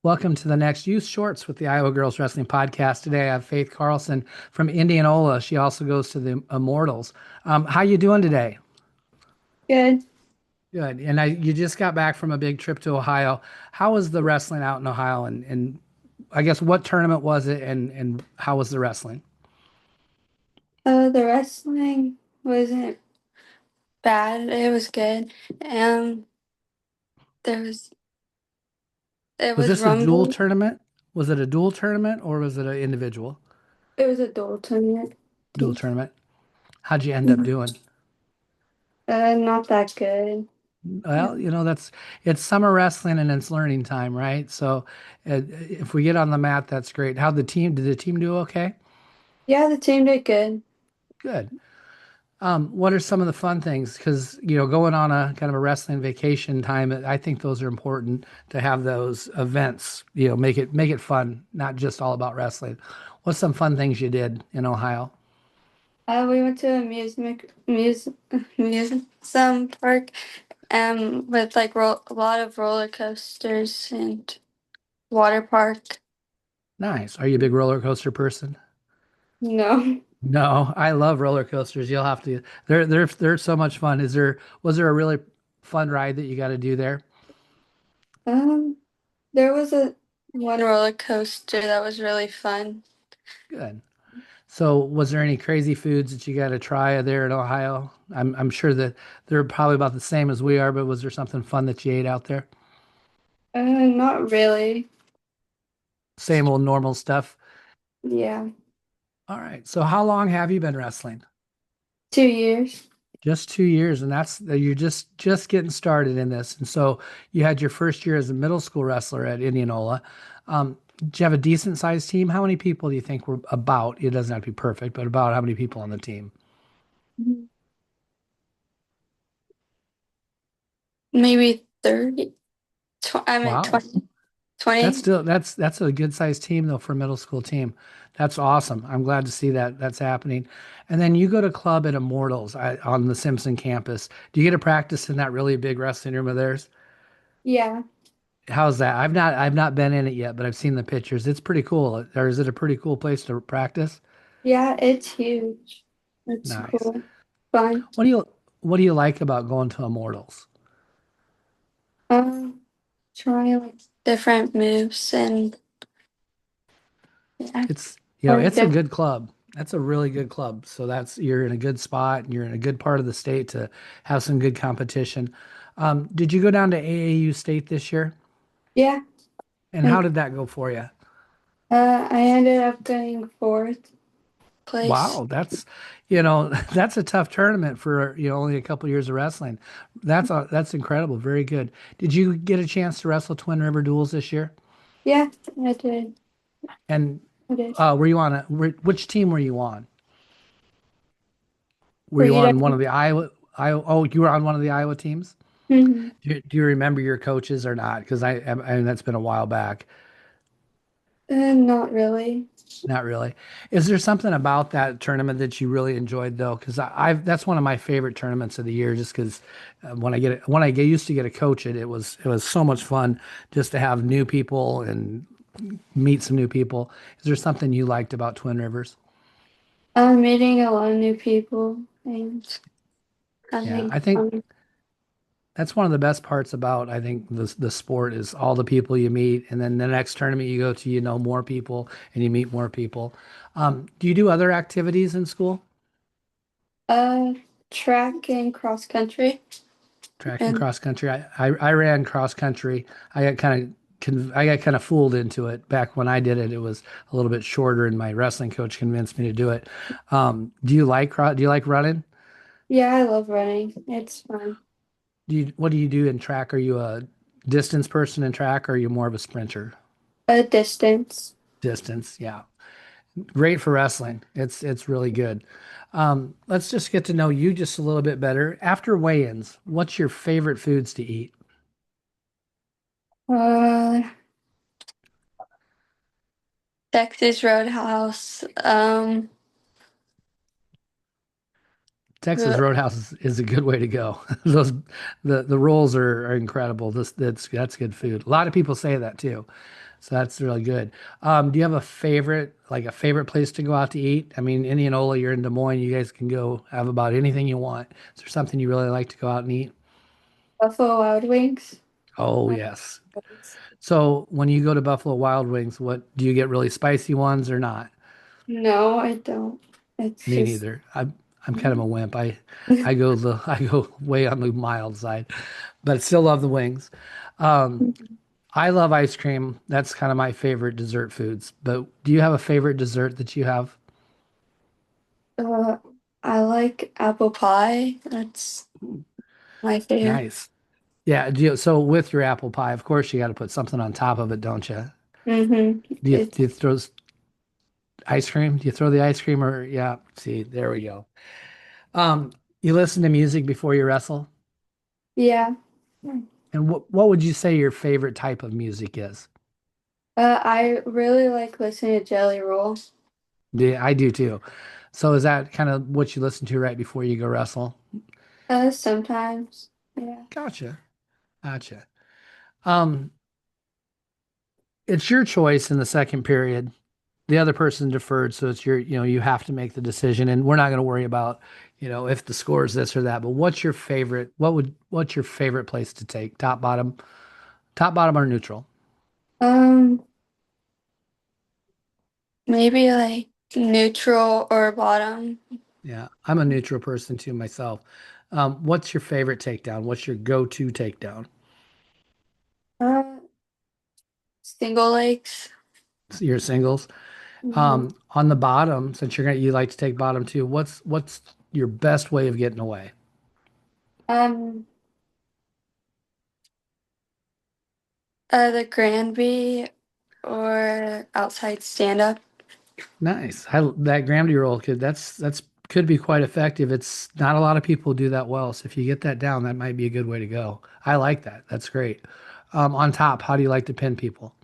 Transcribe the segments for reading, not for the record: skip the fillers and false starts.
Welcome to the next Youth Shorts with the Iowa Girls Wrestling Podcast. Today I have Faith Carlson from Indianola. She also goes to the Immortals. How you doing today? Good. Good. And you just got back from a big trip to Ohio. How was the wrestling out in Ohio? And I guess what tournament was it and how was the wrestling? The wrestling wasn't bad. It was good. Um, there was it Was was this a dual Rumble. tournament? Was it a dual tournament or was it an individual It was a dual tournament. dual tournament? How'd you end up Mhm. doing? Not that good. Well, it's summer wrestling and it's learning time, right? So if we get on the mat, that's great. Did the team do okay? Yeah, the team did good. Good. What are some of the fun things? Because, going on a kind of a wrestling vacation time, I think those are important to have those events, make it fun, not just all about wrestling. What's some fun things you did in Ohio? We went to amusement park with like a lot of roller coasters and water park. Nice. Are you a big roller coaster person? No. No, I love roller coasters. You'll have to. They're so much fun. Was there a really fun ride that you got to do there? Um, there was a one roller coaster that was really fun. Good. So, was there any crazy foods that you got to try there in Ohio? I'm sure that they're probably about the same as we are, but was there something fun that you ate out there? Not really. Same old normal stuff. Yeah. All right. So, how long have you been wrestling? 2 years. Just 2 years, and that's you're just getting started in this. And so, you had your first year as a middle school wrestler at Indianola. Did you have a decent sized team? How many people do you think were about? It doesn't have to be perfect, but about how many people on the team? Mhm. Maybe 30. I meant Wow. 20. 20. That's a good sized team though for a middle school team. That's awesome. I'm glad to see that that's happening. And then you go to club at Immortals on the Simpson campus. Do you get to practice in that really big wrestling room of theirs? Yeah. How's that? I've not been in it yet, but I've seen the pictures. It's pretty cool. Or is it a pretty cool place to practice? Yeah, it's huge. It's Nice. cool. Fun. What do you what do you like about going to Immortals? Um, Trying like different moves and yeah, learning It's a different. good club. That's a really good club. So that's you're in a good spot and you're in a good part of the state to have some good competition. Did you go down to AAU State this year? Yeah. And how And did that go for you? I ended up getting fourth place. Wow, that's a tough tournament for, only a couple years of wrestling. That's incredible. Very good. Did you get a chance to wrestle Twin River Duels this year? Yeah, I did. And I did. were you on which team were you on? Were Were you you on one of done? the Iowa? Oh, you were on one of the Iowa teams? Hmm. Do you remember your coaches or not? Because that's been a while back. Not really. Not really. Is there something about that tournament that you really enjoyed though? Because I've that's one of my favorite tournaments of the year. Just because when I get used to get a coach, it was so much fun just to have new people and meet some new people. Is there something you liked about Twin Rivers? I'm meeting a lot of new people and Yeah, having I think fun. that's one of the best parts about I think the sport is all the people you meet, and then the next tournament you go to, you know more people and you meet more people. Do you do other activities in school? Uh, Track and cross country. Track and And cross country. I ran cross country. I got kind of fooled into it back when I did it. It was a little bit shorter, and my wrestling coach convinced me to do it. Do you like running? yeah, I love running. It's fun. What do you do in track? Are you a distance person in track, or are you more of a sprinter? A distance. Distance, yeah. Great for wrestling. It's really good. Let's just get to know you just a little bit better. After weigh-ins, what's your favorite foods to eat? Uh, Texas Roadhouse. Texas Really? Roadhouse is a good way to go. Those the rolls are incredible. That's good food. A lot of people say that too. So that's really good. Do you have a favorite, like a favorite place to go out to eat? I mean, Indianola, you're in Des Moines, you guys can go have about anything you want. Is there something you really like to go out and eat? Buffalo Wild Wings. Oh, yes. So when you go to Buffalo Wild Wings, what do you get really spicy ones or not? No, I don't. It's Me just neither. I'm kind of a wimp. I go way on the mild side, but still love the wings. Um, I love ice cream. That's kind of my favorite dessert foods. But do you have a favorite dessert that you have? uh I like apple pie. That's my favorite. Nice. Yeah. So with your apple pie, of course, you got to put something on top of it, don't you? It's Do you throw ice cream? Do you throw the ice cream or yeah? See, there we go. Um, you listen to music before you wrestle, yeah. and what would you say your favorite type of music is? I really like listening to Jelly Roll. Yeah, I do too. So is that kind of what you listen to right before you go wrestle? Sometimes. Yeah. Gotcha. Gotcha. Um, it's your choice in the second period. The other person deferred, so it's you have to make the decision, and we're not going to worry about, if the score is this or that. But what's your favorite place to take? Top, bottom, or neutral? Um, Maybe like neutral or bottom. Yeah, I'm a neutral person too myself. What's your favorite takedown? What's your go-to takedown? Uh, Single legs. Your singles. Mhm. On the bottom, since you like to take bottom too, what's your best way of getting away? Um, the Granby or outside stand up. Nice. That Gravity roll that's could be quite effective. It's not a lot of people do that well, so if you get that down, that might be a good way to go. I like that. That's great. On top, how do you like to pin people?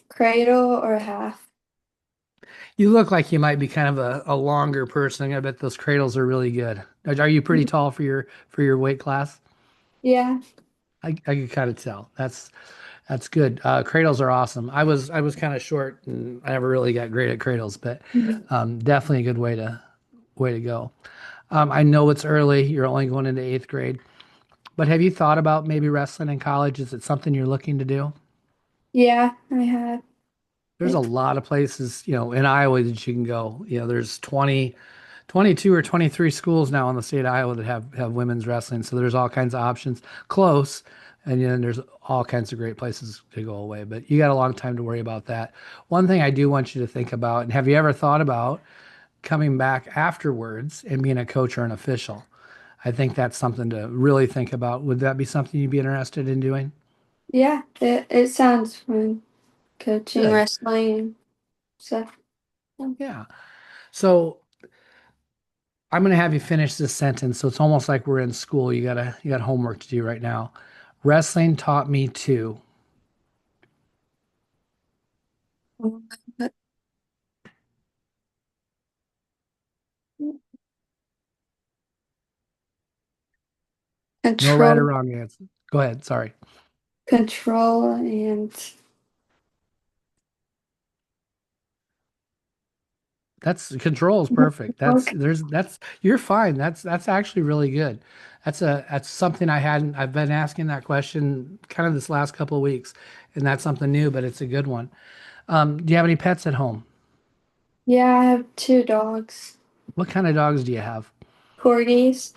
Cradle or half. You look like you might be kind of a longer person. I bet those cradles are really good. Are you pretty tall for your weight class? Yeah. I could kind of tell. That's good. Cradles are awesome. I was kind of short and I never really got great at cradles, but Mhm. definitely a good way to go. I know it's early. You're only going into eighth grade, but have you thought about maybe wrestling in college? Is it something you're looking to do? Yeah, I have There's a it. lot of places, in Iowa that you can go. There's 22 or 23 schools now in the state of Iowa that have women's wrestling. So there's all kinds of options close. And then there's all kinds of great places to go away. But you got a long time to worry about that. One thing I do want you to think about, and have you ever thought about coming back afterwards and being a coach or an official? I think that's something to really think about. Would that be something you'd be interested in doing? Yeah, it sounds fun. Coaching Good. wrestling and stuff. Yeah. So I'm going to have you finish this sentence. So it's almost like we're in school. You got homework to do right now. Wrestling taught me to no right or Control, wrong answer. Go ahead. Sorry. control, and That's control is perfect. okay. That's you're fine. That's actually really good. That's something I've been asking that question kind of this last couple of weeks, and that's something new, but it's a good one. Do you have any pets at home? Yeah, I have two dogs. What kind of dogs do you have? Corgis.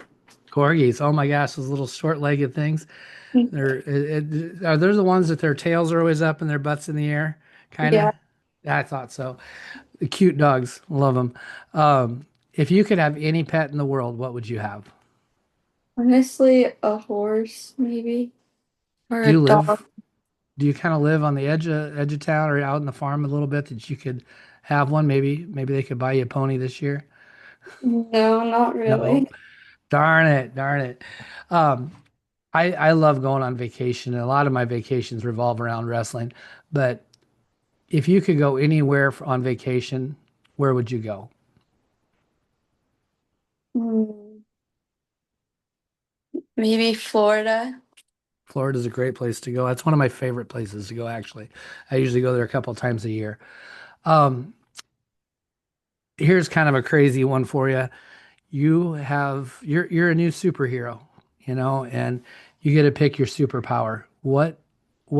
Corgis. Oh my gosh, those little short-legged things. Are those the ones that their tails are always up and their butts in the air? Kind of. Yeah, Yeah, I thought so. Cute dogs. Love them. If you could have any pet in the world, what would you have? honestly, a horse maybe or Do a you dog. live, do you kind of live on the edge of town or out in the farm a little bit that you could have one? Maybe they could buy you a pony this year. No, not really. No. Darn it. Darn it. Um, I love going on vacation, and a lot of my vacations revolve around wrestling. But if you could go anywhere on vacation, where would you go? Mm, maybe Florida. Florida's a great place to go. That's one of my favorite places to go, actually. I usually go there a couple of times a year. Um, Here's kind of a crazy one for you. You're a new superhero, and you get to pick your superpower. What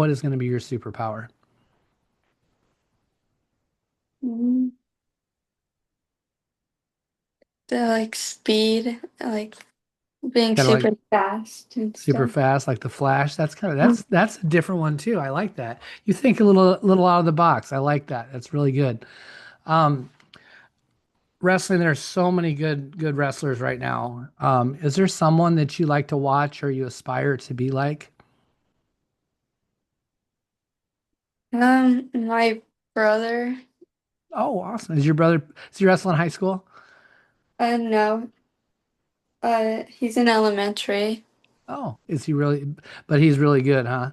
is going to be your superpower? Mm, the like speed, like being Kind of like super fast and super stuff. fast, like the Flash. That's kind of Mm. that's a different one too. I like that. You think a little out of the box. I like that. That's really good. Um, Wrestling, there's so many good wrestlers right now. Is there someone that you like to watch or you aspire to be like? My brother, Oh, awesome. Is he wrestling in high school? no, he's in elementary. Oh, is he really? But he's really good, huh?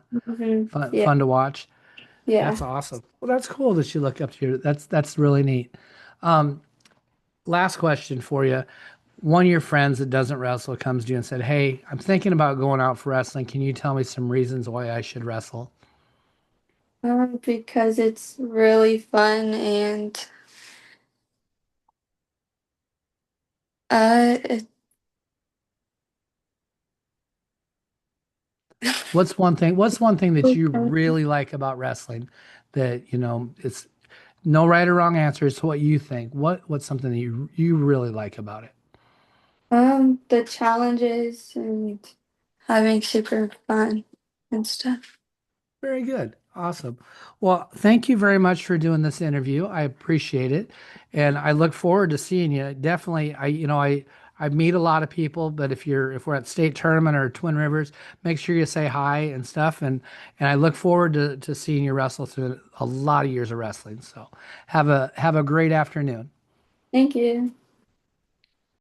Yeah, Fun to watch. yeah. That's awesome. Well, that's cool that you look up to your. That's really neat. Um, Last question for you. One of your friends that doesn't wrestle comes to you and said, "Hey, I'm thinking about going out for wrestling. Can you tell me some reasons why I should wrestle?" Because it's really fun and it, What's one thing that you really like about wrestling that, it's no right or wrong answer. It's what you think. What's something that you really like about it? the challenges and having super fun and stuff. Very good. Awesome. Well, thank you very much for doing this interview. I appreciate it. And I look forward to seeing you. Definitely, I meet a lot of people, but if we're at state tournament or Twin Rivers, make sure you say hi and stuff. And I look forward to seeing you wrestle through a lot of years of wrestling. So have a great afternoon. Thank you.